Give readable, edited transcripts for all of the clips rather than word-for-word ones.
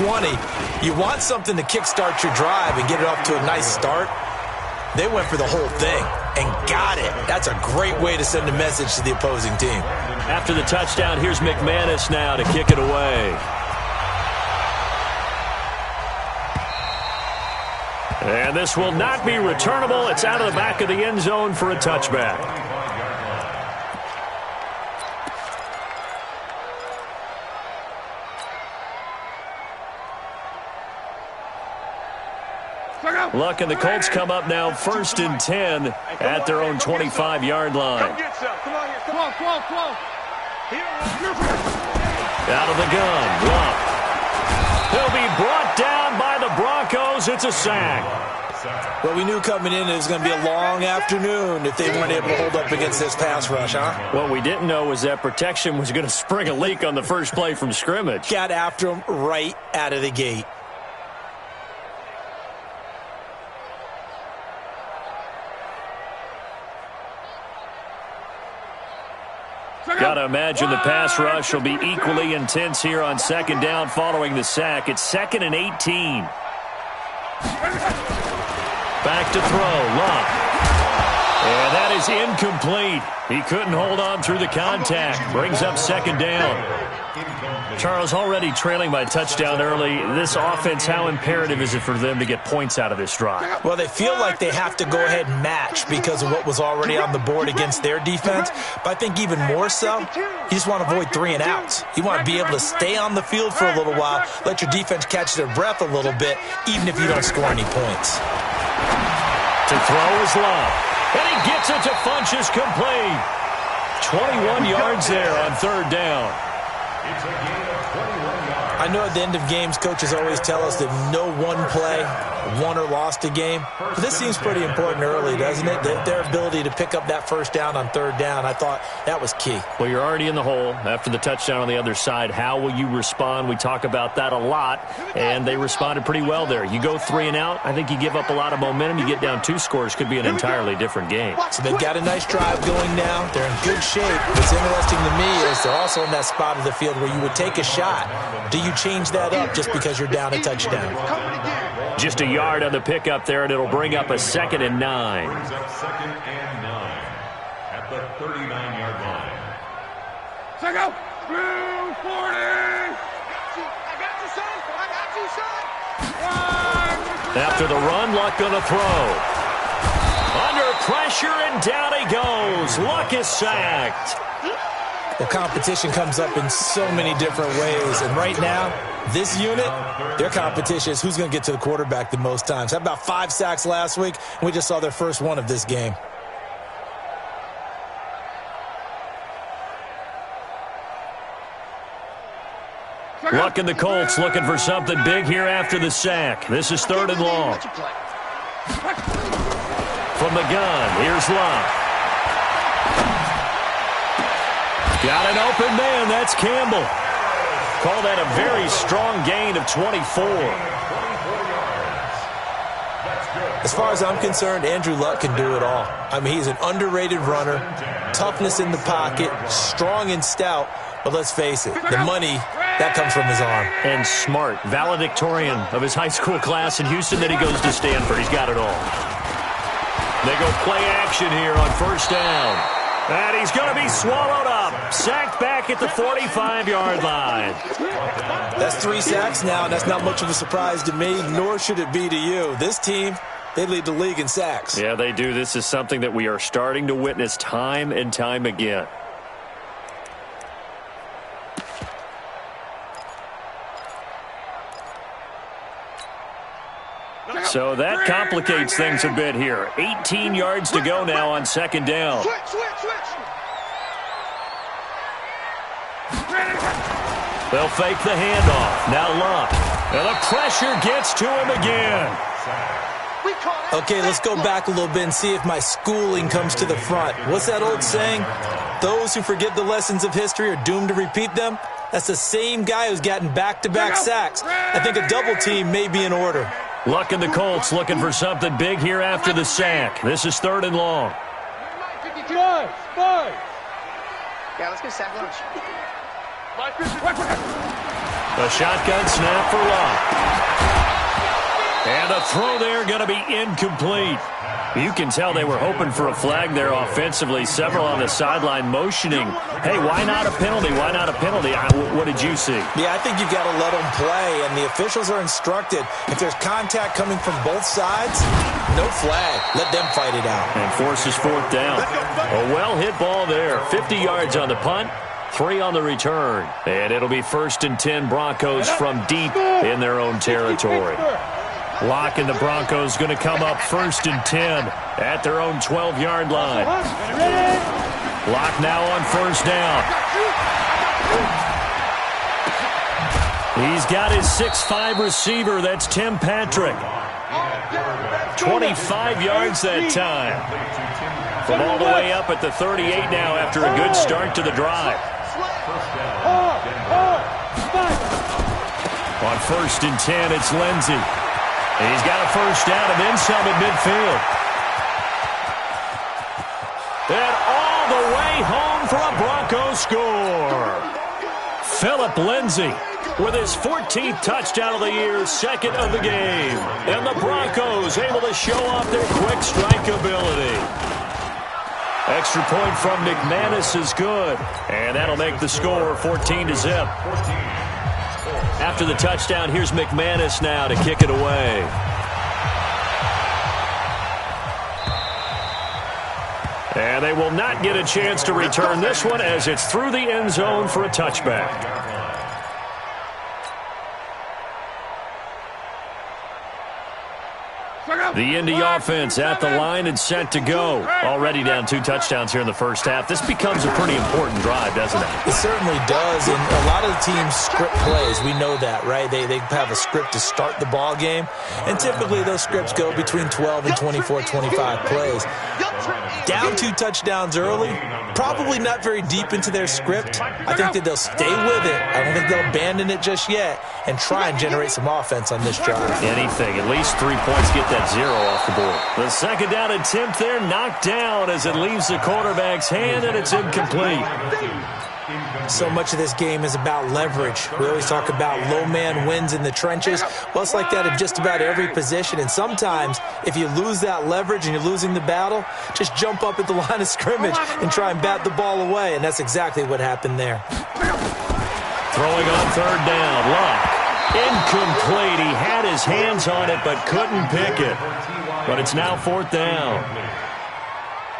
20. You want something to kickstart your drive and get it off to a nice start. They went for the whole thing and got it. That's a great way to send a message to the opposing team. After the touchdown, here's McManus now to kick it away. And this will not be returnable. It's out of the back of the end zone for a touchback. Luck and the Colts come up now 1st and 10 at their own 25-yard line. Come on. Out of the gun, Luck. He'll be brought down by the Broncos. It's a sack. Well, we knew coming in it was going to be a long afternoon if they weren't able to hold up against this pass rush, huh? What we didn't know was that protection was going to spring a leak on the first play from scrimmage. Got after him right out of the gate. Got to imagine the pass rush will be equally intense here on 2nd down following the sack. It's 2nd and 18. Back to throw, Luck. And that is incomplete. He couldn't hold on through the contact. Brings up 2nd down. Charles, already trailing by touchdown early. This offense, how imperative is it for them to get points out of this drive? Well, they feel like they have to go ahead and match because of what was already on the board against their defense. But I think even more so, you just want to avoid 3 and outs. You want to be able to stay on the field for a little while, let your defense catch their breath a little bit, even if you don't score any points. To throw is Love. And he gets it to Funchess complete. 21 yards there on 3rd down. I know at the end of games, coaches always tell us that no one play won or lost a game. But this seems pretty important early, doesn't it? Their ability to pick up that 1st down on 3rd down, I thought that was key. Well, you're already in the hole after the touchdown on the other side. How will you respond? We talk about that a lot, and they responded pretty well there. You go 3 and out, I think you give up a lot of momentum. You get down 2 scores, could be an entirely different game. So they've got a nice drive going now. They're in good shape. What's interesting to me is they're also in that spot of the field where you would take a shot. Do you change that up just because you're down a touchdown? Just a yard on the pickup there, and it'll bring up a 2nd and 9. Brings up 2nd and 9 at the 39-yard line. Check out. 240. I got you, son. After the run, Luck gonna throw. Under pressure, and down he goes. Luck is sacked. The competition comes up in so many different ways. And right now, this unit, their competition is who's going to get to the quarterback the most times. Had about 5 sacks last week, and we just saw their first one of this game. Luck and the Colts looking for something big here after the sack. This is 3rd and long. From the gun, here's Luck. Got an open man. That's Campbell. Call that a very strong gain of 24. As far as I'm concerned, Andrew Luck can do it all. I mean, he's an underrated runner, toughness in the pocket, strong and stout. But let's face it, the money, that comes from his arm. And smart, valedictorian of his high school class in Houston. Then he goes to Stanford. He's got it all. They go play action here on 1st down. And he's going to be swallowed up. Sacked back at the 45-yard line. That's 3 sacks now, and that's not much of a surprise to me, nor should it be to you. This team, they lead the league in sacks. Yeah, they do. This is something that we are starting to witness time and time again. So that complicates things a bit here. 18 yards to go now on 2nd down. They'll fake the handoff. Now Luck. And the pressure gets to him again. Okay, let's go back a little bit and see if my schooling comes to the front. What's that old saying? Those who forget the lessons of history are doomed to repeat them. That's the same guy who's gotten back-to-back sacks. I think a double team may be in order. Luck and the Colts looking for something big here after the sack. This is 3rd and long. Yeah, let's get sack lunch. A shotgun snap for Locke. And the throw there going to be incomplete. You can tell they were hoping for a flag there offensively. Several on the sideline motioning. Hey, why not a penalty? Why not a penalty? What did you see? Yeah, I think you've got to let them play, and the officials are instructed. If there's contact coming from both sides, no flag. Let them fight it out. And forces fourth down. A well-hit ball there. 50 yards on the punt, 3 on the return. And it'll be 1st and 10 Broncos from deep in their own territory. Locke and the Broncos going to come up 1st and 10 at their own 12-yard line. Locke now on 1st down. He's got his 6'5 receiver. That's Tim Patrick. 25 yards that time. From all the way up at the 38 now after a good start to the drive. On 1st and 10, it's Lindsey. He's got a 1st down and then some at midfield. And all the way home for a Broncos score. Phillip Lindsey with his 14th touchdown of the year, 2nd of the game. And the Broncos able to show off their quick strike ability. Extra point from McManus is good. And that'll make the score 14-0. After the touchdown, here's McManus now to kick it away. And they will not get a chance to return this one as it's through the end zone for a touchback. The Indy offense at the line and set to go. Already down 2 touchdowns here in the first half. This becomes a pretty important drive, doesn't it? It certainly does, and a lot of the teams script plays. We know that, right? They have a script to start the ball game, and typically those scripts go between 12 and 24, 25 plays. Down 2 touchdowns early, probably not very deep into their script. I think that they'll stay with it. I don't think they'll abandon it just yet and try and generate some offense on this drive. Anything, at least 3 points, get that 0 off the board. The 2nd down attempt there knocked down as it leaves the quarterback's hand, and it's incomplete. So much of this game is about leverage. We always talk about low man wins in the trenches. Well, it's like that in just about every position. And sometimes, if you lose that leverage and you're losing the battle, just jump up at the line of scrimmage and try and bat the ball away. And that's exactly what happened there. Throwing on 3rd down, Locke. Incomplete. He had his hands on it but couldn't pick it. But it's now 4th down.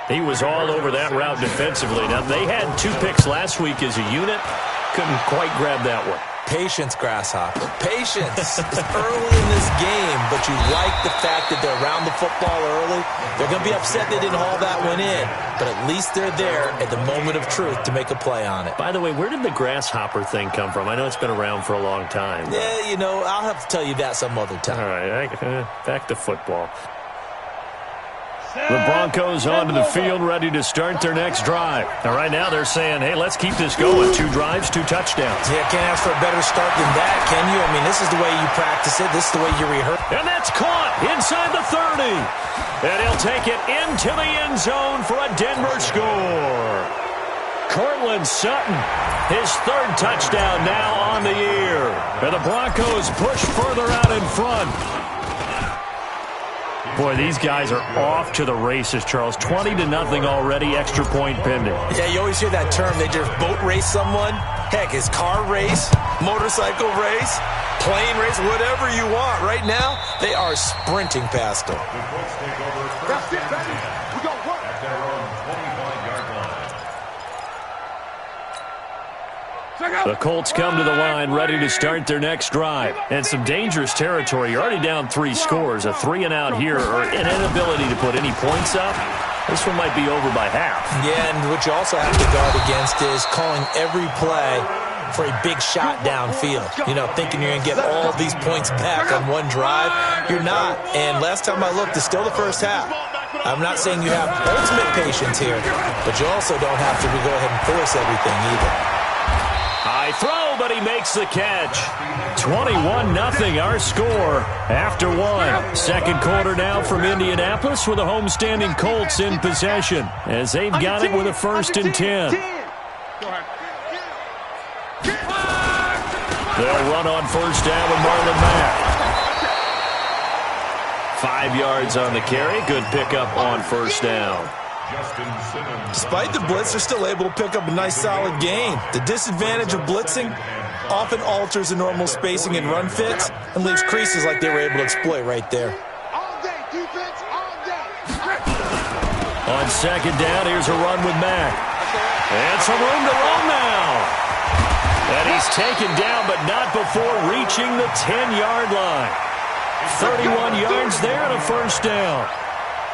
He was all over that route defensively. Now, they had 2 picks last week as a unit. Couldn't quite grab that one. Patience, Grasshopper. Patience. It's early in this game, but you like the fact that they're around the football early. They're going to be upset they didn't haul that one in, but at least they're there at the moment of truth to make a play on it. By the way, where did the grasshopper thing come from? I know it's been around for a long time. Yeah, you know, I'll have to tell you that some other time. All right, back to football. The Broncos onto the field, ready to start their next drive. Now, right now, they're saying, hey, let's keep this going. 2 drives, 2 touchdowns. Yeah, can't ask for a better start than that, can you? I mean, this is the way you practice it. This is the way you rehearse. And that's caught inside the 30. And he'll take it into the end zone for a Denver score. Cortland Sutton, his 3rd touchdown now on the year. And the Broncos push further out in front. Boy, these guys are off to the races, Charles. 20-0 already, extra point pending. Yeah, you always hear that term. They just boat race someone. Heck, it's car race, motorcycle race, plane race, whatever you want. Right now, they are sprinting past them. That's it, baby. We got work. At their own 25-yard line. The Colts come to the line, ready to start their next drive. And some dangerous territory. You're already down 3 scores. A 3-and-out here, or an inability to put any points up. This one might be over by half. Yeah, and what you also have to guard against is calling every play for a big shot downfield. You know, thinking you're going to get all these points back on one drive. You're not. And last time I looked, it's still the first half. I'm not saying you have ultimate patience here, but you also don't have to go ahead and force everything either. High throw, but he makes the catch. 21-0 our score after 1. 2nd quarter now from Indianapolis with the homestanding Colts in possession as they've got it with a 1st and 10. They'll run on first down with Marlon Mack. 5 yards on the carry. Good pickup on first down. Despite the blitz, they're still able to pick up a nice, solid gain. The disadvantage of blitzing often alters the normal spacing and run fits and leaves creases like they were able to exploit right there. On second down, here's a run with Mack. And some room to run now. And he's taken down, but not before reaching the 10-yard line. 31 yards there and a first down.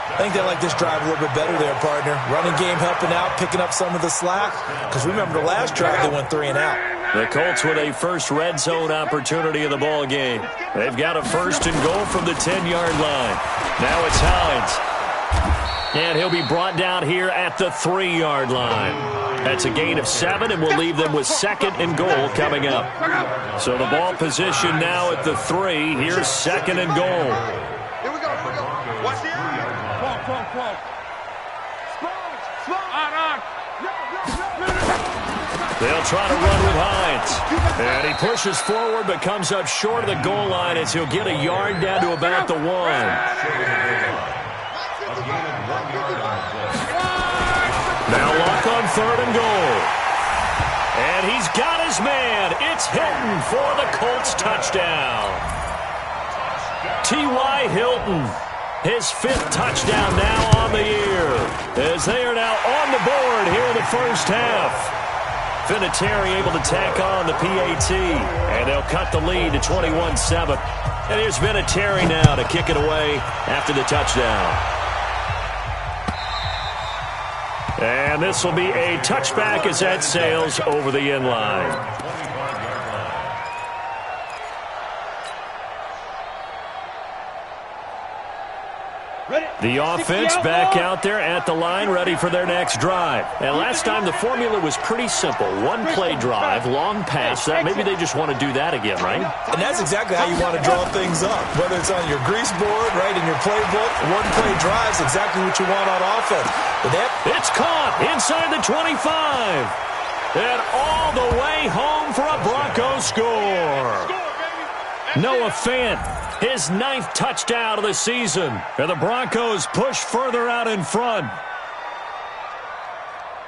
I think they like this drive a little bit better there, partner. Running game helping out, picking up some of the slack. Because remember, the last drive, they went 3 and out. The Colts with a first red zone opportunity in the ball game. They've got a first and goal from the 10-yard line. Now it's Hines. And he'll be brought down here at the 3-yard line. That's a gain of 7, and we'll leave them with second and goal coming up. So the ball position now at the 3. Here's second and goal. Here we go. Watch the end. Come on. They'll try to run with Hines. And he pushes forward but comes up short of the goal line as he'll get a yard down to about the 1. Now Luck on third and goal. And he's got his man. It's Hilton for the Colts touchdown. T.Y. Hilton, his 5th touchdown now on the year, as they are now on the board here in the first half. Vinatieri able to tack on the PAT, and they'll cut the lead to 21-7. And here's Vinatieri now to kick it away after the touchdown. And this will be a touchback as that sails over the end line. The offense back out there at the line, ready for their next drive. And last time the formula was pretty simple. 1-play drive, long pass. That maybe they just want to do that again, right? And that's exactly how you want to draw things up. Whether it's on your grease board, right, in your playbook, 1-play drive is exactly what you want on offense. But it's caught inside the 25. And all the way home for a Broncos score. Noah Fant, his 9th touchdown of the season. And the Broncos push further out in front.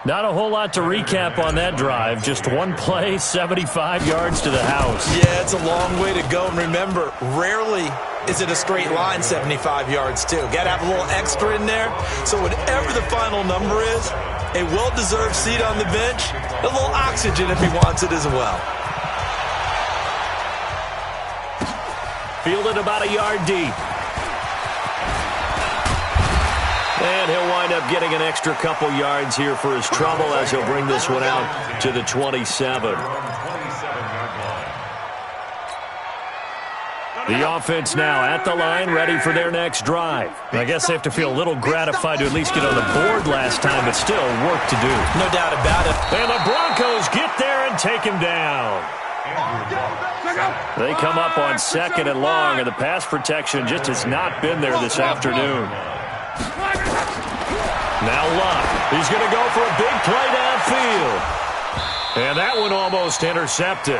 Not a whole lot to recap on that drive. Just 1 play, 75 yards to the house. Yeah, it's a long way to go. And remember, rarely is it a straight line 75 yards, too. Got to have a little extra in there. So whatever the final number is, a well-deserved seat on the bench, a little oxygen if he wants it as well. Fielded about a yard deep. And he'll wind up getting an extra couple yards here for his trouble as he'll bring this one out to the 27. The offense now at the line, ready for their next drive. I guess they have to feel a little gratified to at least get on the board last time, but still work to do. No doubt about it. And the Broncos get there and take him down. They come up on second and long, and the pass protection just has not been there this afternoon. Now Luck, he's going to go for a big play downfield. And that one almost intercepted.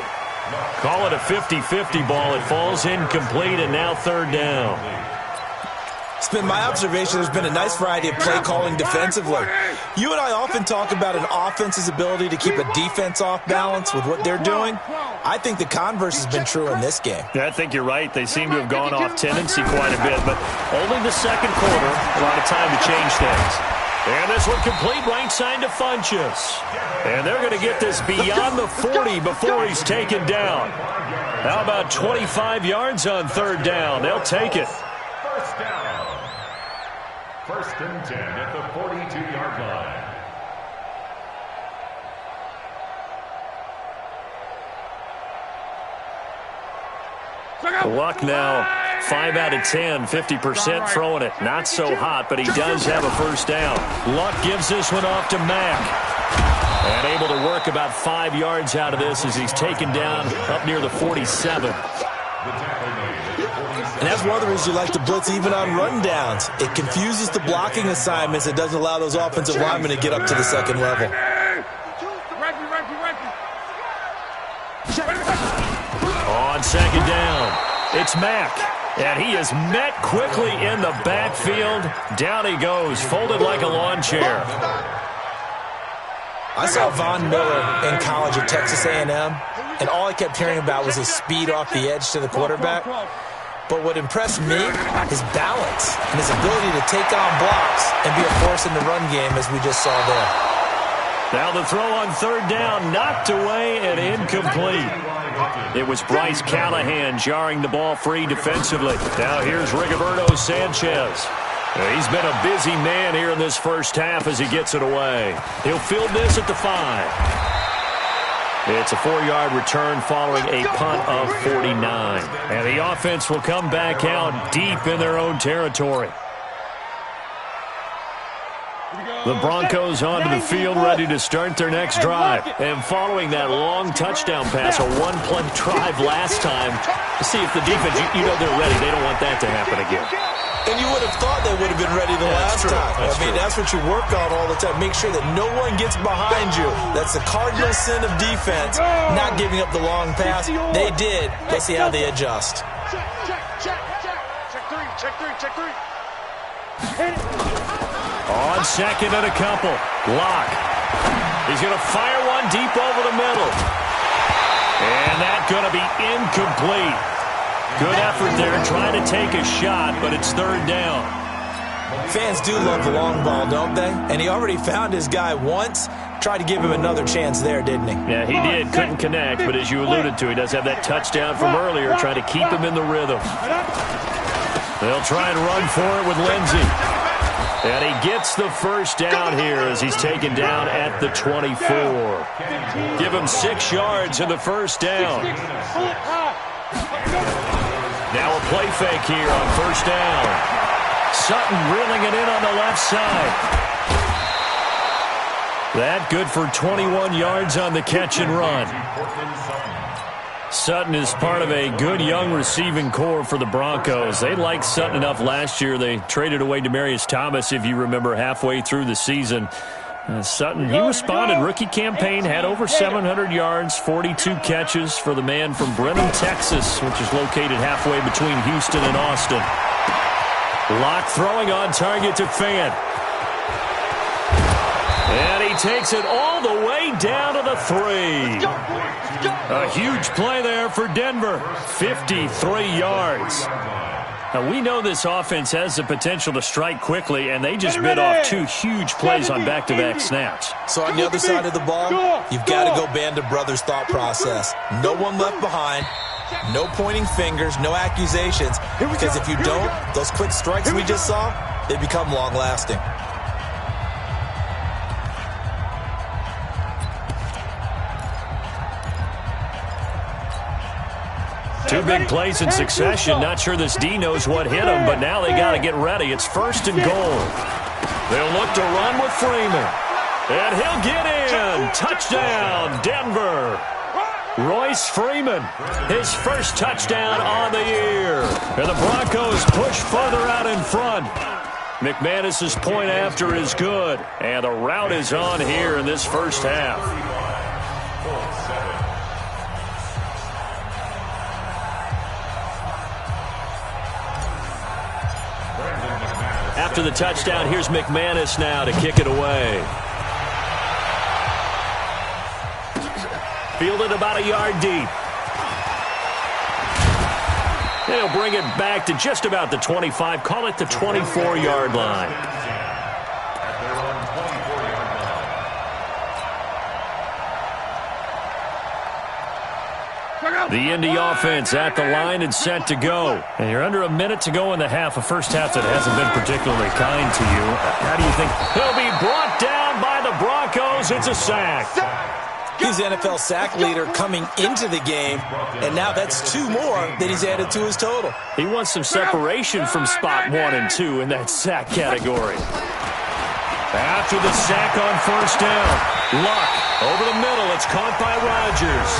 Call it a 50-50 ball. It falls incomplete, and now third down. It's been my observation there's been a nice variety of play calling defensively. You and I often talk about an offense's ability to keep a defense off balance with what they're doing. I think the converse has been true in this game. Yeah, I think you're right. They seem to have gone off tendency quite a bit, but only the second quarter, a lot of time to change things. And this one complete right side to Funchess. And they're going to get this beyond the 40 before he's taken down. How about 25 yards on third down? They'll take it. First down. First and 10 at the 42-yard line. Luck now 5 out of 10, 50% throwing it. Not so hot, but he does have a first down. Luck gives this one off to Mack. And able to work about 5 yards out of this as he's taken down up near the 47. And that's one of the reasons you like to blitz even on run downs. It confuses the blocking assignments. It doesn't allow those offensive linemen to get up to the second level. It's Mack. And he is met quickly in the backfield. Down he goes, folded like a lawn chair. I saw Von Miller in college at Texas A&M, and all I kept hearing about was his speed off the edge to the quarterback. But what impressed me, his balance and his ability to take on blocks and be a force in the run game, as we just saw there. Now the throw on third down, knocked away and incomplete. It was Bryce Callahan jarring the ball free defensively. Now here's Rigoberto Sanchez. He's been a busy man here in this first half as he gets it away. He'll field this at the 5. It's a 4-yard return following a punt of 49. And the offense will come back out deep in their own territory. The Broncos onto the field, ready to start their next drive. And following that long touchdown pass, a one-play drive last time, to see if the defense, you know they're ready. They don't want that to happen again. And you would have thought they would have been ready the last time. That's what you work on all the time. Make sure that no one gets behind you. That's the cardinal sin of defense, not giving up the long pass. They did. Let's see how they adjust. Check three. On second and a couple. Lock. He's going to fire one deep over the middle. And that's going to be incomplete. Good effort there, trying to take a shot, but it's third down. Fans do love the long ball, don't they? And he already found his guy once. Tried to give him another chance there, didn't he? Yeah, he did. Couldn't connect, but as you alluded to, he does have that touchdown from earlier, trying to keep him in the rhythm. They'll try and run for it with Lindsey. And he gets the first down here as he's taken down at the 24. Give him 6 yards in the first down. Now a play fake here on first down. Sutton reeling it in on the left side. That good for 21 yards on the catch and run. Sutton is part of a good young receiving core for the Broncos. They liked Sutton enough last year. They traded away Demaryius Thomas, if you remember, halfway through the season. Sutton, he responded. Rookie campaign, had over 700 yards, 42 catches for the man from Brenham, Texas, which is located halfway between Houston and Austin. Locke throwing on target to Fant. And he takes it all the way down to the 3. A huge play there for Denver. 53 yards. Now, we know this offense has the potential to strike quickly, and they just bit off 2 huge plays on back-to-back snaps. So on the other side of the ball, you've got to go Band of Brothers thought process. No one left behind, no pointing fingers, no accusations, because if you don't, those quick strikes we just saw, they become long-lasting. Two big plays in succession. Not sure this D knows what hit him, but now they got to get ready. It's first and goal. They'll look to run with Freeman. And he'll get in. Touchdown, Denver. Royce Freeman, his first touchdown on the year. And the Broncos push further out in front. McManus's point after is good. And the route is on here in this first half. After the touchdown, here's McManus now to kick it away. Fielded about a yard deep. They'll bring it back to just about the 25. Call it the 24-yard line. The Indy offense at the line and set to go. And you're under a minute to go in the half, a first half that hasn't been particularly kind to you. How do you think? He'll be brought down by the Broncos. It's a sack. He's NFL sack leader coming into the game, and now that's 2 more that he's added to his total. He wants some separation from spot 1 and 2 in that sack category. After the sack on first down, Luck over the middle. It's caught by Rodgers.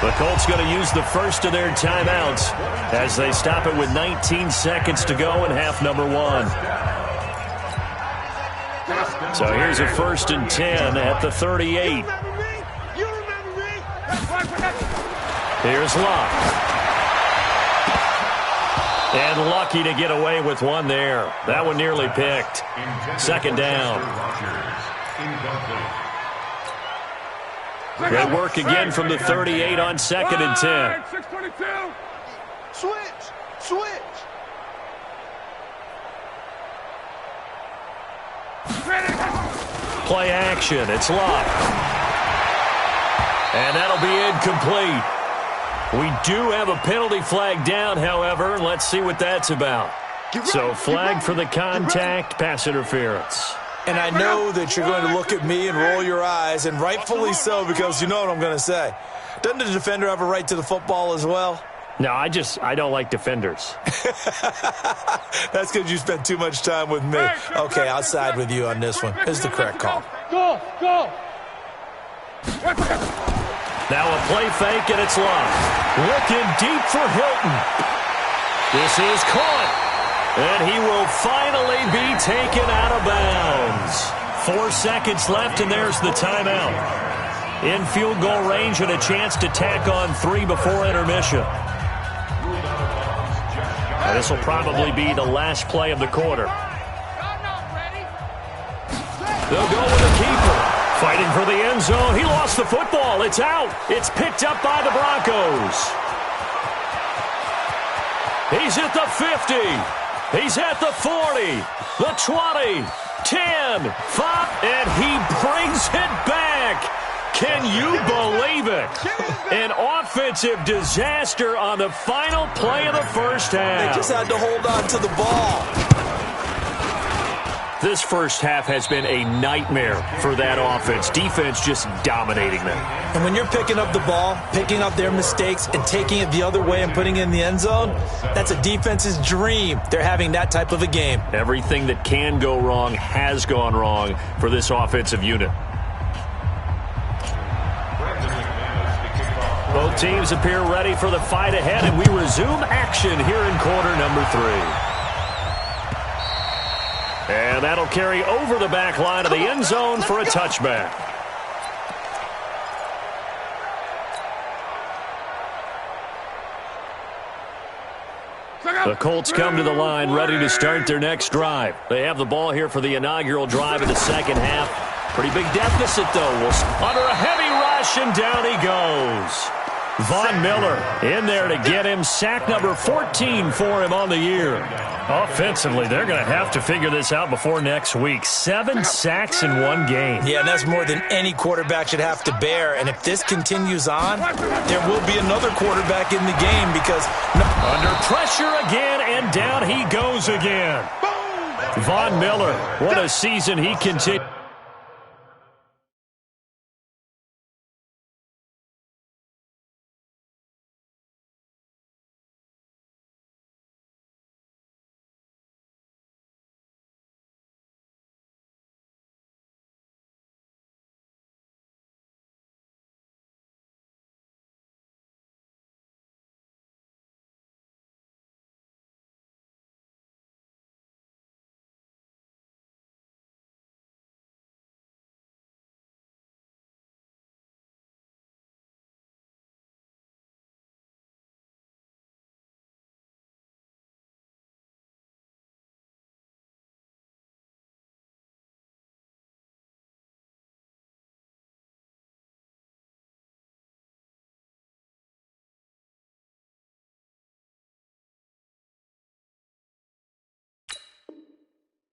The Colts going to use the first of their timeouts as they stop it with 19 seconds to go in half number 1. So here's a first and 10 at the 38. Here's Locke. And lucky to get away with one there. That one nearly picked. Second down. They work again from the 38 on 2nd and 10. Switch. Play action. It's Love. And that'll be incomplete. We do have a penalty flag down, however. Let's see what that's about. So flag for the contact, pass interference. And I know that you're going to look at me and roll your eyes, and rightfully so, because you know what I'm going to say. Doesn't the defender have a right to the football as well? No, I don't like defenders. That's because you spent too much time with me. Okay, I'll side with you on this one. This is the correct call. Go. Now a play fake, and it's Love. Looking deep for Hilton. This is caught. And he will finally be taken out of bounds. 4 seconds left, and there's the timeout. In field goal range and a chance to tack on 3 before intermission. This will probably be the last play of the quarter. They'll go with the keeper. Fighting for the end zone. He lost the football. It's out. It's picked up by the Broncos. He's at the 50. He's at the 40. The 20. 10. 5. And he brings it back. Can you believe it? An offensive disaster on the final play of the first half. They just had to hold on to the ball. This first half has been a nightmare for that offense. Defense just dominating them. And when you're picking up the ball, picking up their mistakes, and taking it the other way and putting it in the end zone, that's a defense's dream. They're having that type of a game. Everything that can go wrong has gone wrong for this offensive unit. Both teams appear ready for the fight ahead, and we resume action here in quarter number 3. And that'll carry over the back line of the end zone for a touchback. The Colts come to the line ready to start their next drive. They have the ball here for the inaugural drive of the second half. Pretty big deficit, though. Under a heavy rush, and down he goes. Von Miller in there to get him. Sack number 14 for him on the year. Offensively, they're going to have to figure this out before next week. 7 sacks in one game. Yeah, and that's more than any quarterback should have to bear. And if this continues on, there will be another quarterback in the game because... Under pressure again, and down he goes again. Von Miller, what a season he continued.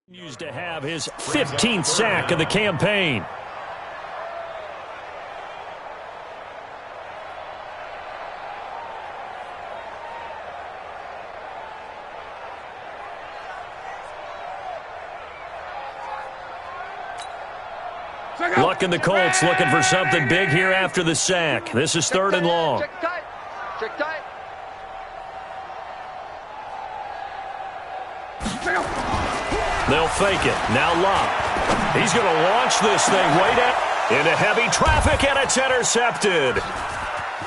Used to have his 15th sack of the campaign. Luck in the Colts looking for something big here after the sack. This is 3rd and long. Check tight. Check tight. They'll fake it. Now Love. He's going to launch this thing way down into heavy traffic, and it's intercepted.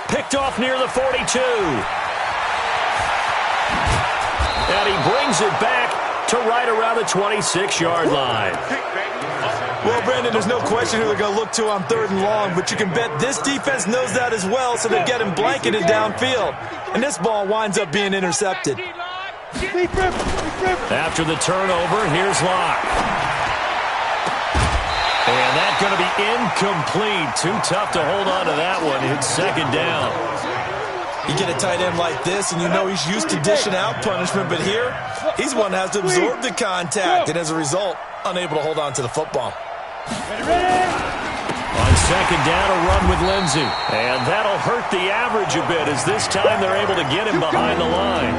Picked off near the 42. And he brings it back to right around the 26-yard line. Well, Brandon, there's no question who they're going to look to on 3rd and long, but you can bet this defense knows that as well, so they're getting blanketed downfield. And this ball winds up being intercepted. After the turnover, here's Locke. And that's going to be incomplete. Too tough to hold on to that one. It's second down. You get a tight end like this, and you know he's used to dishing out punishment, but here, he's one that has to absorb the contact, and as a result, unable to hold on to the football. On second down, a run with Lindsey. And that'll hurt the average a bit, as this time they're able to get him behind the line.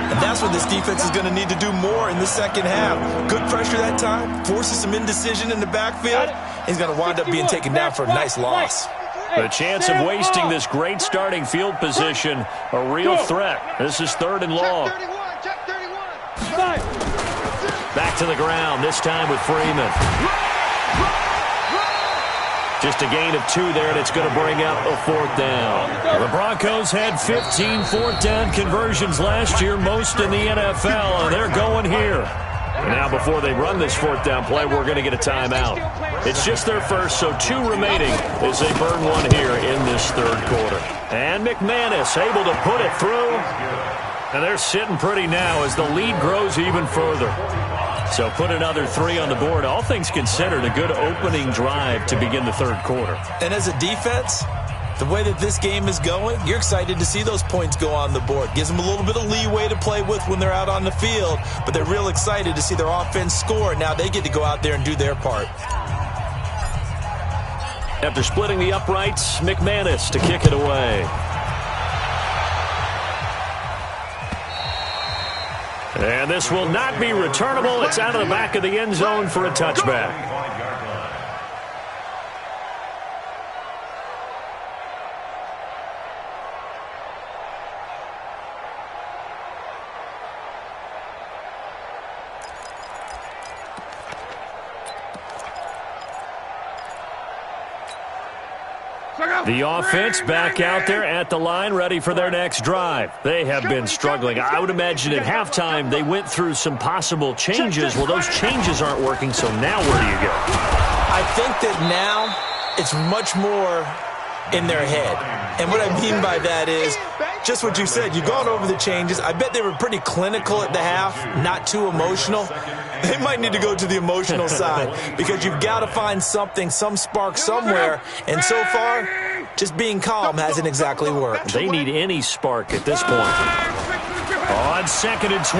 And that's what this defense is going to need to do more in the second half. Good pressure that time, forces some indecision in the backfield. He's going to wind up being taken down for a nice loss. The chance of wasting this great starting field position, a real threat. This is third and long. Back to the ground, this time with Freeman. Just a gain of 2 there, and it's going to bring up a fourth down. The Broncos had 15 fourth down conversions last year, most in the NFL, and they're going here. And now before they run this fourth down play, we're going to get a timeout. It's just their first, so 2 remaining as they burn one here in this third quarter. And McManus able to put it through. And they're sitting pretty now as the lead grows even further. So put another 3 on the board. All things considered, a good opening drive to begin the third quarter. And as a defense, the way that this game is going, you're excited to see those points go on the board. Gives them a little bit of leeway to play with when they're out on the field, but they're real excited to see their offense score. Now they get to go out there and do their part. After splitting the uprights, McManus to kick it away. And this will not be returnable. It's out of the back of the end zone for a touchback. The offense back out there at the line, ready for their next drive. They have been struggling. I would imagine at halftime they went through some possible changes. Well, those changes aren't working, so now where do you go? I think that now it's much more in their head. And what I mean by that is just what you said. You've gone over the changes. I bet they were pretty clinical at the half, not too emotional. They might need to go to the emotional side because you've got to find something, some spark somewhere. And so far, just being calm hasn't exactly worked. They need any spark at this point. On second and 12,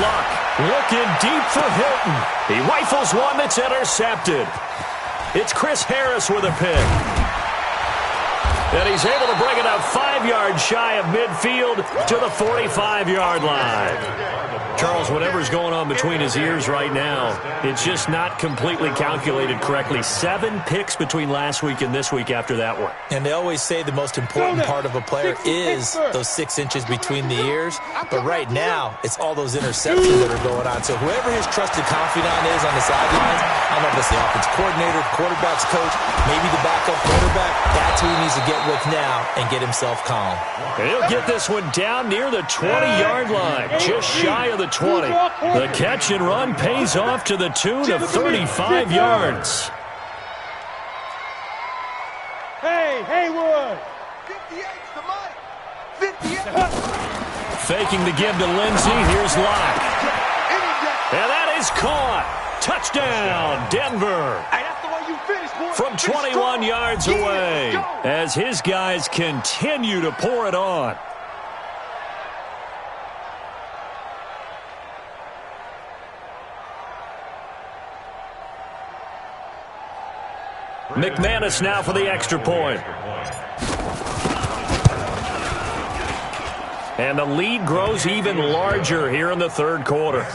Luck looking deep for Hilton. He rifles one that's intercepted. It's Chris Harris with a pick. And he's able to bring it up 5 yards shy of midfield to the 45-yard line. Charles, whatever's going on between his ears right now, it's just not completely calculated correctly. 7 picks between last week and this week after that one. And they always say the most important part of a player is those 6 inches between the ears. But right now, it's all those interceptions that are going on. So whoever his trusted confidant is on the sidelines, I don't know if it's the offense coordinator, quarterback's coach, maybe the backup quarterback, that's who he needs to get with now and get himself calm. He'll get this one down near the 20-yard line, just shy of the 20. The catch and run pays off to the tune of 35 yards. Hey, Haywood! 58 to Mike. 58. Faking the give to Lindsey. Here's Locke. And that is caught. Touchdown, Denver. From 21 yards away as his guys continue to pour it on. McManus now for the extra point. And the lead grows even larger here in the third quarter.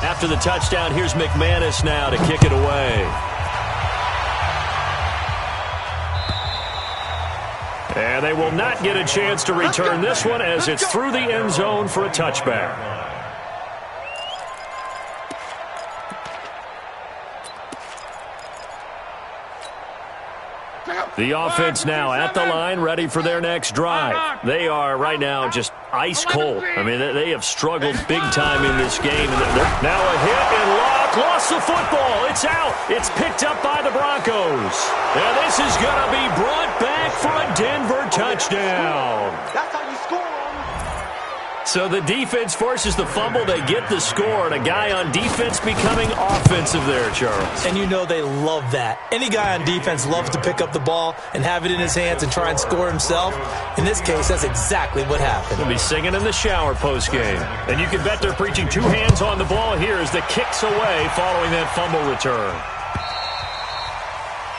After the touchdown, here's McManus now to kick it away. And they will not get a chance to return this one as it's through the end zone for a touchback. The offense now at the line, ready for their next drive. They are right now just ice cold. I mean, they have struggled big time in this game. And now a hit and Locke lost the football. It's out. It's picked up by the Broncos. And this is going to be brought back for a Denver touchdown. That's how you score. So the defense forces the fumble. They get the score, and a guy on defense becoming offensive there, Charles. And you know they love that. Any guy on defense loves to pick up the ball and have it in his hands and try and score himself. In this case, that's exactly what happened. He'll be singing in the shower postgame. And you can bet they're preaching two hands on the ball here as the kick's away following that fumble return.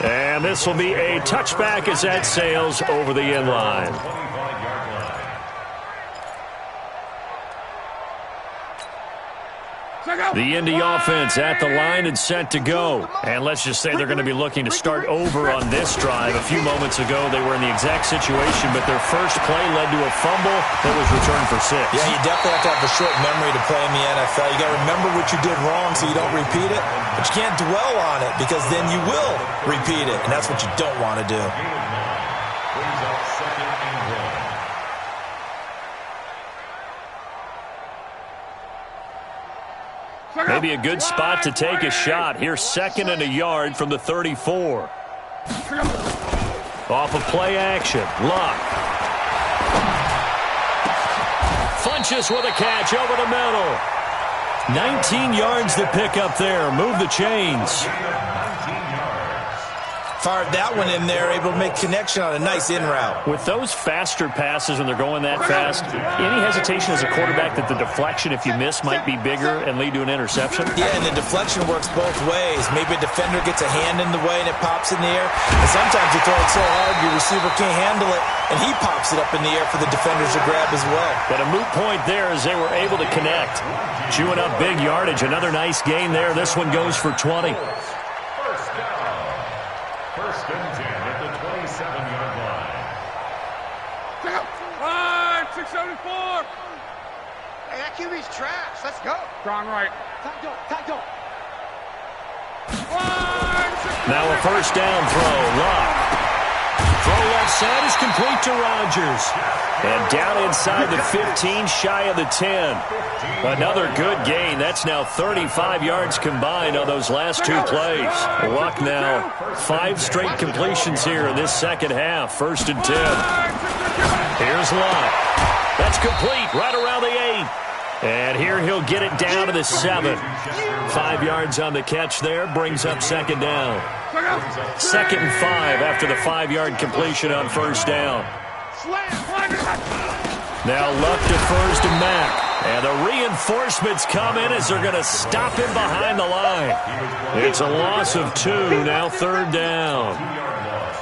And this will be a touchback as that sails over the end line. The Indy offense at the line and set to go. And let's just say they're going to be looking to start over on this drive. A few moments ago, they were in the exact situation, but their first play led to a fumble that was returned for 6. Yeah, you definitely have to have a short memory to play in the NFL. You got to remember what you did wrong so you don't repeat it, but you can't dwell on it because then you will repeat it, and that's what you don't want to do. Maybe a good spot to take a shot. Here's 2nd and a yard from the 34. Off of play action. Locke. Funches with a catch over the middle. 19 yards to pick up there. Move the chains. Fired that one in there, able to make connection on a nice in route. With those faster passes when they're going that fast, any hesitation as a quarterback that the deflection, if you miss, might be bigger and lead to an interception? Yeah, and the deflection works both ways. Maybe a defender gets a hand in the way and it pops in the air. And sometimes you throw it so hard your receiver can't handle it, and he pops it up in the air for the defenders to grab as well. But a moot point there as they were able to connect. Chewing up big yardage. Another nice gain there. This one goes for 20. First and 10 at the 27-yard line. Line, 674. Hey, that QB's trash. Let's go. Strong right. Tackle. Now a first down throw. Locke. Throw left side is complete to Rodgers. And down inside the 15, shy of the 10. Another good gain. That's now 35 yards combined on those last two plays. Luck now 5 straight completions here in this second half. 1st and 10. Here's Locke. That's complete right around the 8. And here he'll get it down to the 7. 5 yards on the catch there. Brings up 2nd down. 2nd and 5 after the 5-yard completion on 1st down. Now Luck defers to Mack. And the reinforcements come in as they're going to stop him behind the line. It's a loss of 2, now 3rd down.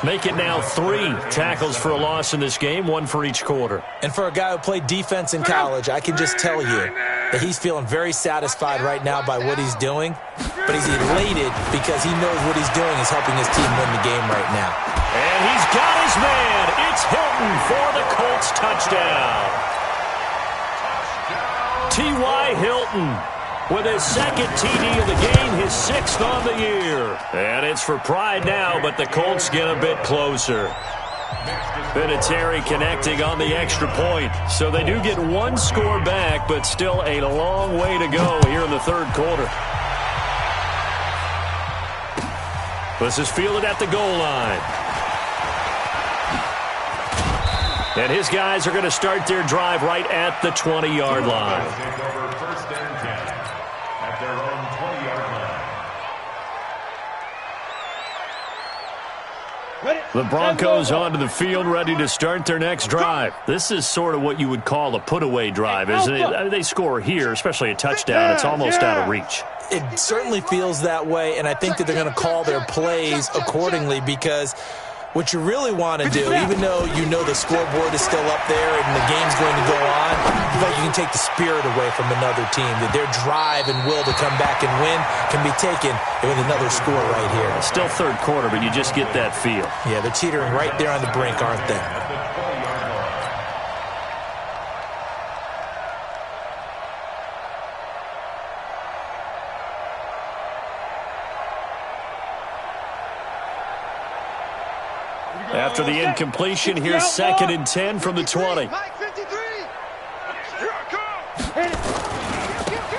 Make it now 3 tackles for a loss in this game, 1 for each quarter. And for a guy who played defense in college, I can just tell you that he's feeling very satisfied right now by what he's doing. But he's elated because he knows what he's doing is helping his team win the game right now. And he's got his man. It's Hilton for the Colts touchdown. T.Y. Hilton with his 2nd TD of the game, his 6th on the year. And it's for pride now, but the Colts get a bit closer. Vinatieri connecting on the extra point. So they do get 1 score back, but still a long way to go here in the 3rd quarter. This is fielded at the goal line. And his guys are going to start their drive right at the 20-yard line. Take over 1st and 10 at their own 20-yard line. The Broncos onto the field, ready to start their next drive. This is sort of what you would call a put-away drive, isn't it? I mean, they score here, especially a touchdown. It's almost out of reach. It certainly feels that way, and I think that they're going to call their plays accordingly because what you really want to do, even though you know the scoreboard is still up there and the game's going to go on, but you can take the spirit away from another team. That their drive and will to come back and win can be taken with another score right here. It's still 3rd quarter, but you just get that feel. Yeah, they're teetering right there on the brink, aren't they? After the incompletion, here's 2nd and 10 from the 20.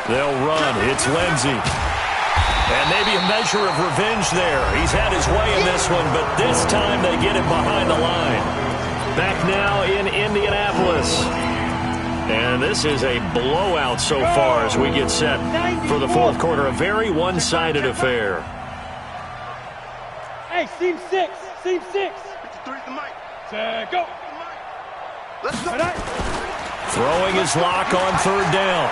They'll run. It's Lindsey. And maybe a measure of revenge there. He's had his way in this one, but this time they get it behind the line. Back now in Indianapolis. And this is a blowout so far as we get set for the fourth quarter. A very one-sided affair. Hey, seam 6. Seam 6. 53's the mic. Go. Let's go. Throwing his lock on 3rd down.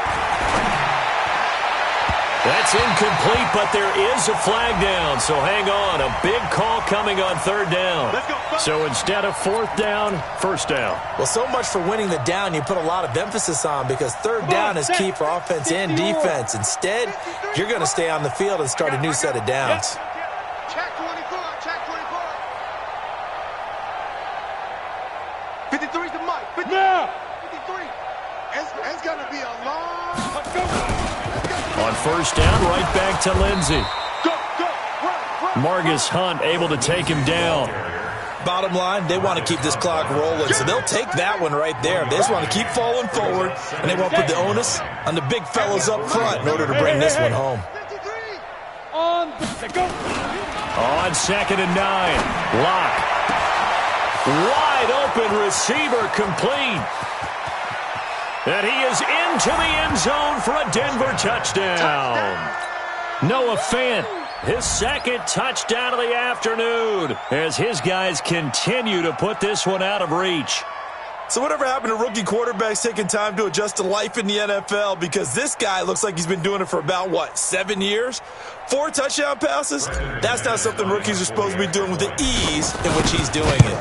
That's incomplete, but there is a flag down, so hang on. A big call coming on 3rd down. So instead of 4th down, 1st down. Well, so much for winning the down you put a lot of emphasis on, because 3rd down is key for offense and defense. Instead, you're going to stay on the field and start a new set of downs. Check 24. Check 24. 53's the mic. 53. Now. 53. It's going to be a long... On 1st down, right back to Lindsey. Go, run. Margus Hunt able to take him down. Bottom line, they want to keep this clock rolling, so they'll take that one right there. They just want to keep falling forward, and they want to put the onus on the big fellas up front in order to bring this one home. 53. On 2nd and 9. Lock. Wide open receiver complete. And he is into the end zone for a Denver touchdown. Noah Fant, his 2nd touchdown of the afternoon, as his guys continue to put this one out of reach. So whatever happened to rookie quarterbacks taking time to adjust to life in the NFL? Because this guy looks like he's been doing it for about, 7 years? 4 touchdown passes? That's not something rookies are supposed to be doing with the ease in which he's doing it.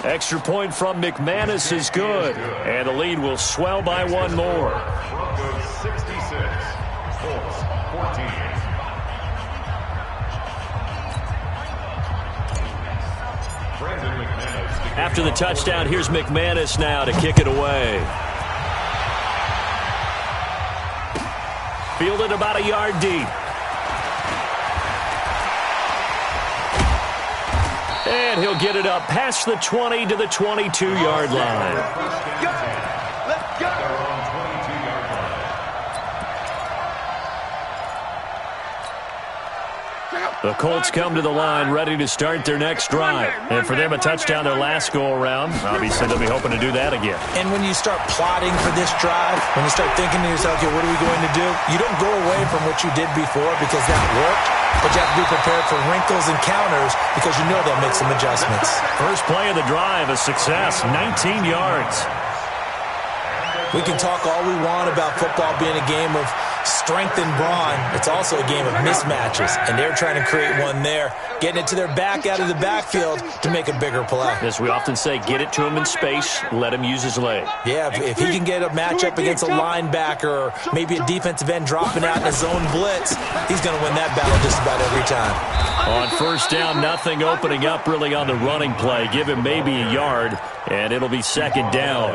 Extra point from McManus is good, and the lead will swell by 1 more. Broncos 66, Colts 14. After the touchdown, here's McManus now to kick it away. Fielded about a yard deep. And he'll get it up past the 20 to the 22-yard line. Let's go. The Colts come to the line ready to start their next drive. And for them, a touchdown their last go-around. Obviously, they'll be hoping to do that again. And when you start plotting for this drive, when you start thinking to yourself, okay, what are we going to do? You don't go away from what you did before because that worked, but you have to be prepared for wrinkles and counters because you know they'll make some adjustments. First play of the drive, a success, 19 yards. We can talk all we want about football being a game of strength and brawn. It's also a game of mismatches, and they're trying to create one there, getting it to their back out of the backfield to make a bigger play. As we often say, get it to him in space, let him use his leg. Yeah, if he can get a matchup against a linebacker or maybe a defensive end dropping out in a zone blitz, he's going to win that battle just about every time. On first down, nothing opening up really on the running play. Give him maybe a yard, and it'll be 2nd down.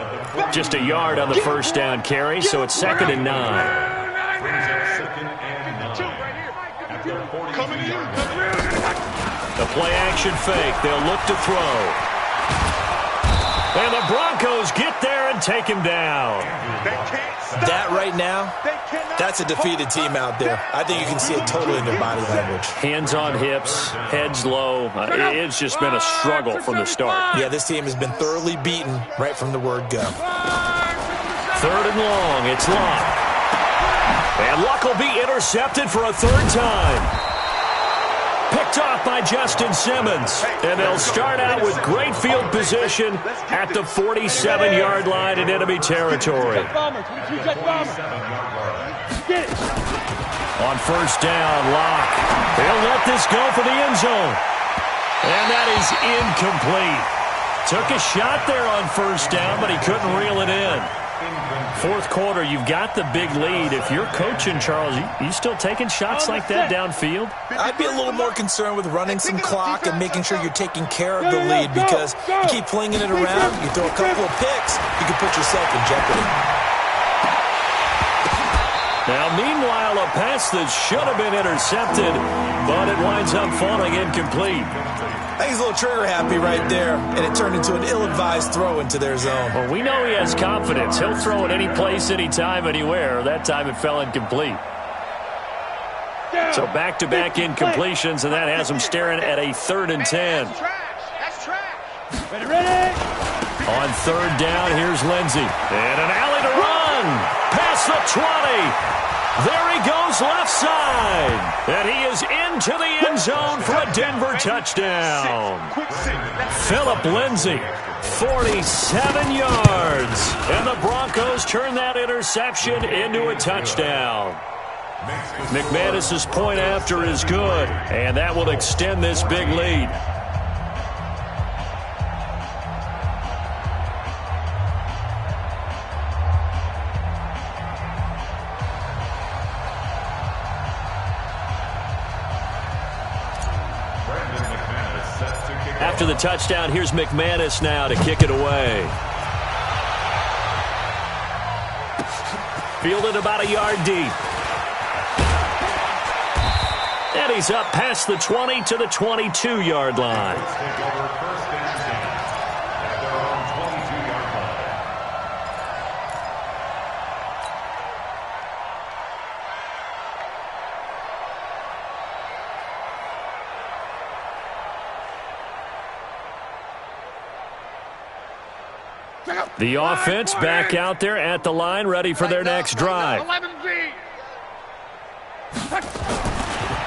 Just a yard on the first down carry, so it's 2nd and 9. The play-action fake. They'll look to throw. And the Broncos get there and take him down. That right now, that's a defeated team out there. I think you can see it totally in their body language. Hands on hips, heads low. It's just been a struggle from the start. Yeah, this team has been thoroughly beaten right from the word go. 3rd and long. It's Luck. And Luck will be intercepted for a 3rd time. Picked off by Justin Simmons. And they'll start out with great field position at the 47-yard line in enemy territory. On first down, Locke. They'll let this go for the end zone. And that is incomplete. Took a shot there on first down, but he couldn't reel it in. Fourth quarter, you've got the big lead. If you're coaching, Charles, you still taking shots like that downfield? I'd be a little more concerned with running some clock and making sure you're taking care of the lead, because you keep flinging it around, you throw a couple of picks, you can put yourself in jeopardy. Now, meanwhile, a pass that should have been intercepted, but it winds up falling incomplete. I think he's a little trigger happy right there, and it turned into an ill-advised throw into their zone. Well, we know he has confidence. He'll throw it any place, anytime, anywhere. That time it fell incomplete. So back-to-back incompletions, and that has him staring at a 3rd and 10. That's trash. Ready? On 3rd down, here's Lindsey. And an alley to run. Past the 20. There he goes left side. And he is into the end zone for a Denver touchdown. Phillip Lindsey, 47 yards. And the Broncos turn that interception into a touchdown. McManus's point after is good, and that will extend this big lead. After the touchdown, here's McManus now to kick it away. Fielded about a yard deep. And he's up past the 20 to the 22-yard line. The offense back out there at the line, ready for their next drive.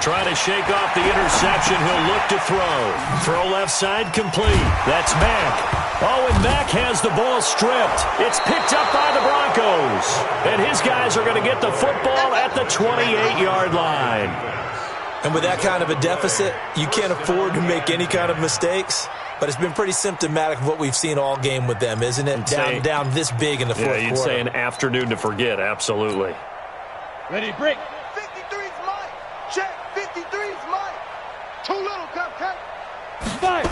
Trying to shake off the interception. He'll look to throw. Throw left side complete. That's Mack. Oh, and Mack has the ball stripped. It's picked up by the Broncos. And his guys are going to get the football at the 28-yard line. And with that kind of a deficit, you can't afford to make any kind of mistakes. But it's been pretty symptomatic of what we've seen all game with them, isn't it? Down this big in the fourth quarter. Yeah, you'd say an afternoon to forget, absolutely. Ready, break. 53's mine. Check. 53's mine. Too little, cupcake. 5.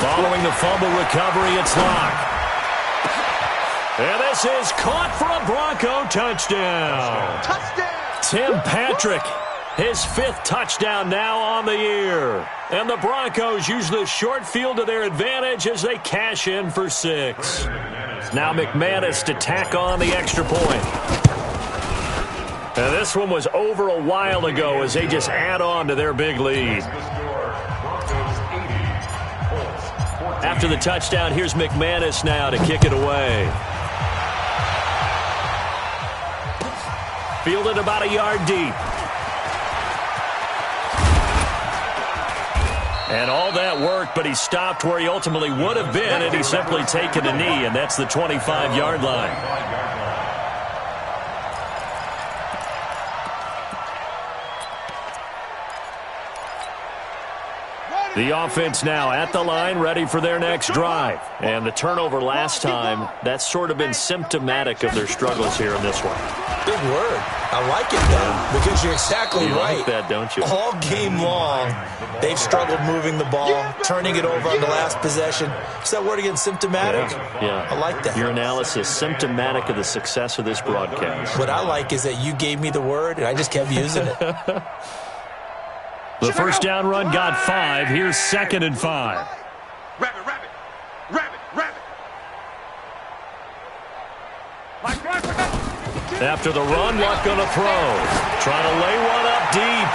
Following the fumble recovery, it's locked. And this is caught for a Bronco touchdown. Touchdown. Tim Patrick, his 5th touchdown now on the year. And the Broncos use the short field to their advantage as they cash in for 6. Now McManus to tack on the extra point. And this one was over a while ago as they just add on to their big lead. After the touchdown, here's McManus now to kick it away. Fielded about a yard deep. And all that worked, but he stopped where he ultimately would have been had he simply taken a knee, and that's the 25-yard line. The offense now at the line, ready for their next drive. And the turnover last time, that's sort of been symptomatic of their struggles here in this one. Big word. I like it, though, because you're exactly right. You like that, don't you? All game long, they've struggled moving the ball, turning it over on the last possession. Is that word again, symptomatic? Yeah. I like that. Your analysis, symptomatic of the success of this broadcast. What I like is that you gave me the word, and I just kept using it. The first down run got 5. Here's 2nd and 5. Rabbit. After the run, Luck going to throw. Trying to lay one up deep.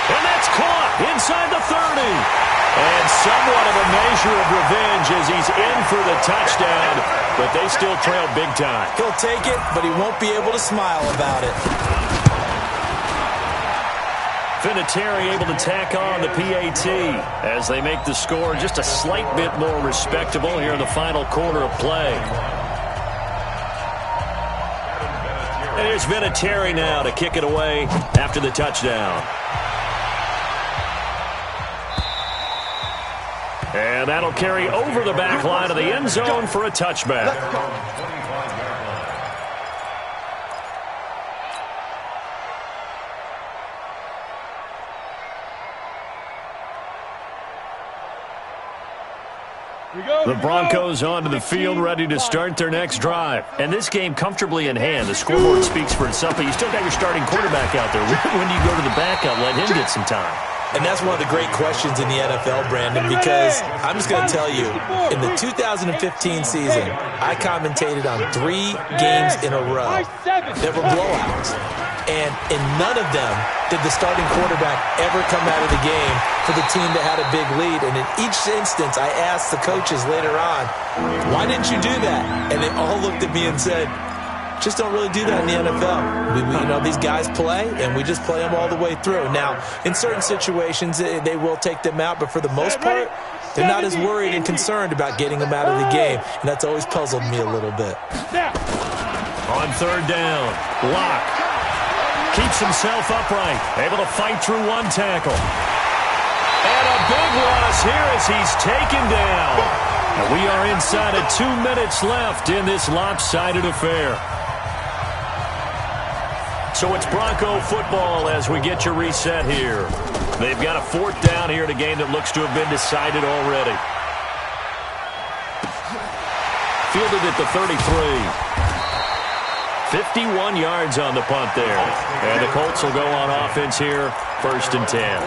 And that's caught inside the 30. And somewhat of a measure of revenge as he's in for the touchdown, but they still trail big time. He'll take it, but he won't be able to smile about it. Vinatieri able to tack on the PAT as they make the score just a slight bit more respectable here in the final quarter of play. And here's Vinatieri now to kick it away after the touchdown. And that'll carry over the back line of the end zone for a touchback. The Broncos onto the field, ready to start their next drive. And this game comfortably in hand. The scoreboard speaks for itself, but you still got your starting quarterback out there. When do you go to the backup, let him get some time? And that's one of the great questions in the NFL, Brandon, because I'm just going to tell you, in the 2015 season, I commentated on 3 games in a row that were blowouts. And in none of them did the starting quarterback ever come out of the game for the team that had a big lead. And in each instance, I asked the coaches later on, why didn't you do that? And they all looked at me and said, just don't really do that in the NFL. These guys play, and we just play them all the way through. Now, in certain situations, they will take them out, but for the most part, they're not as worried and concerned about getting them out of the game, and that's always puzzled me a little bit. On third down, Locke keeps himself upright, able to fight through one tackle. And a big loss here as he's taken down. And we are inside of 2 minutes left in this lopsided affair. So it's Bronco football as we get you reset here. They've got a 4th down here in a game that looks to have been decided already. Fielded at the 33. 51 yards on the punt there. And the Colts will go on offense here, 1st and 10.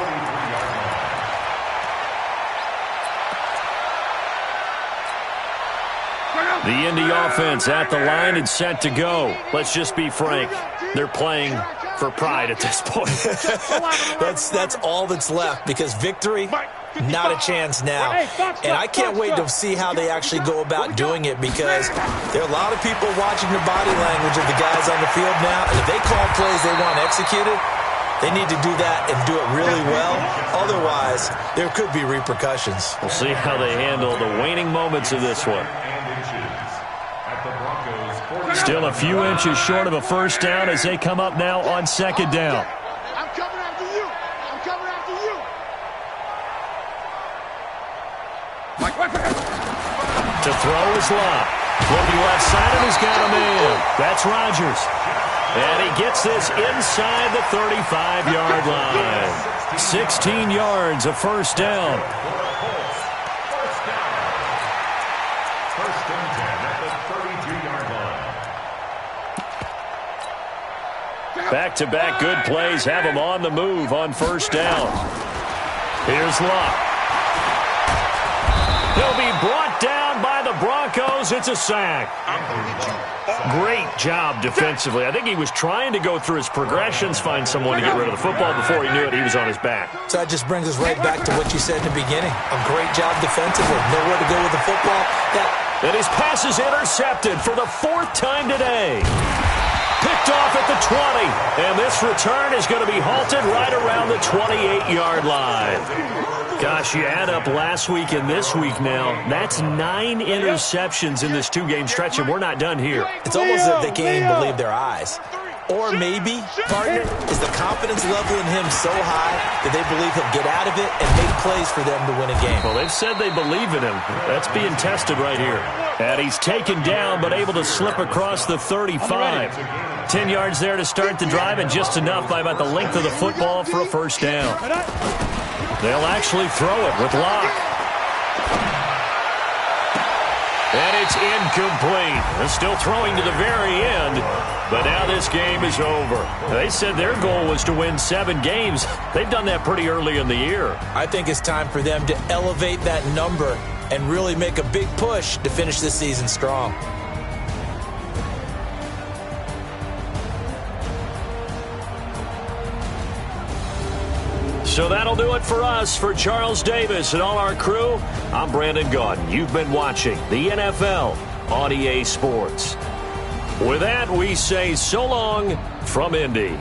The Indy offense at the line and set to go. Let's just be frank. They're playing for pride at this point. That's all that's left, because victory, not a chance now. And I can't wait to see how they actually go about doing it, because there are a lot of people watching the body language of the guys on the field now. And if they call plays they want executed, they need to do that and do it really well. Otherwise, there could be repercussions. We'll see how they handle the waning moments of this one. Still a few inches short of a 1st down as they come up now on 2nd down. I'm coming after you. I'm coming after you. To throw is Locke. Looking left side, and he's got a man. That's Rodgers. And he gets this inside the 35-yard line. 16 yards, a 1st down. Back-to-back good plays have him on the move on 1st down. Here's Locke. He'll be brought down by the Broncos. It's a sack. Great job defensively. I think he was trying to go through his progressions, find someone to get rid of the football. Before he knew it, he was on his back. So that just brings us right back to what you said in the beginning. A great job defensively. Nowhere to go with the football. And his pass is intercepted for the 4th time today. Picked off at the 20, and this return is going to be halted right around the 28-yard line. Gosh, you add up last week and this week now, that's 9 interceptions in this 2-game stretch, and we're not done here. It's almost as if they can't even believe their eyes. Or maybe, partner, is the confidence level in him so high that they believe he'll get out of it and make plays for them to win a game. Well, they've said they believe in him. That's being tested right here. And he's taken down but able to slip across the 35. 10 yards there to start the drive, and just enough by about the length of the football for a 1st down. They'll actually throw it with Locke. And it's incomplete. They're still throwing to the very end, but now this game is over. They said their goal was to win 7 games. They've done that pretty early in the year. I think it's time for them to elevate that number and really make a big push to finish this season strong. So that'll do it for us. For Charles Davis and all our crew, I'm Brandon Gaudin. You've been watching the NFL on EA Sports. With that, we say so long from Indy.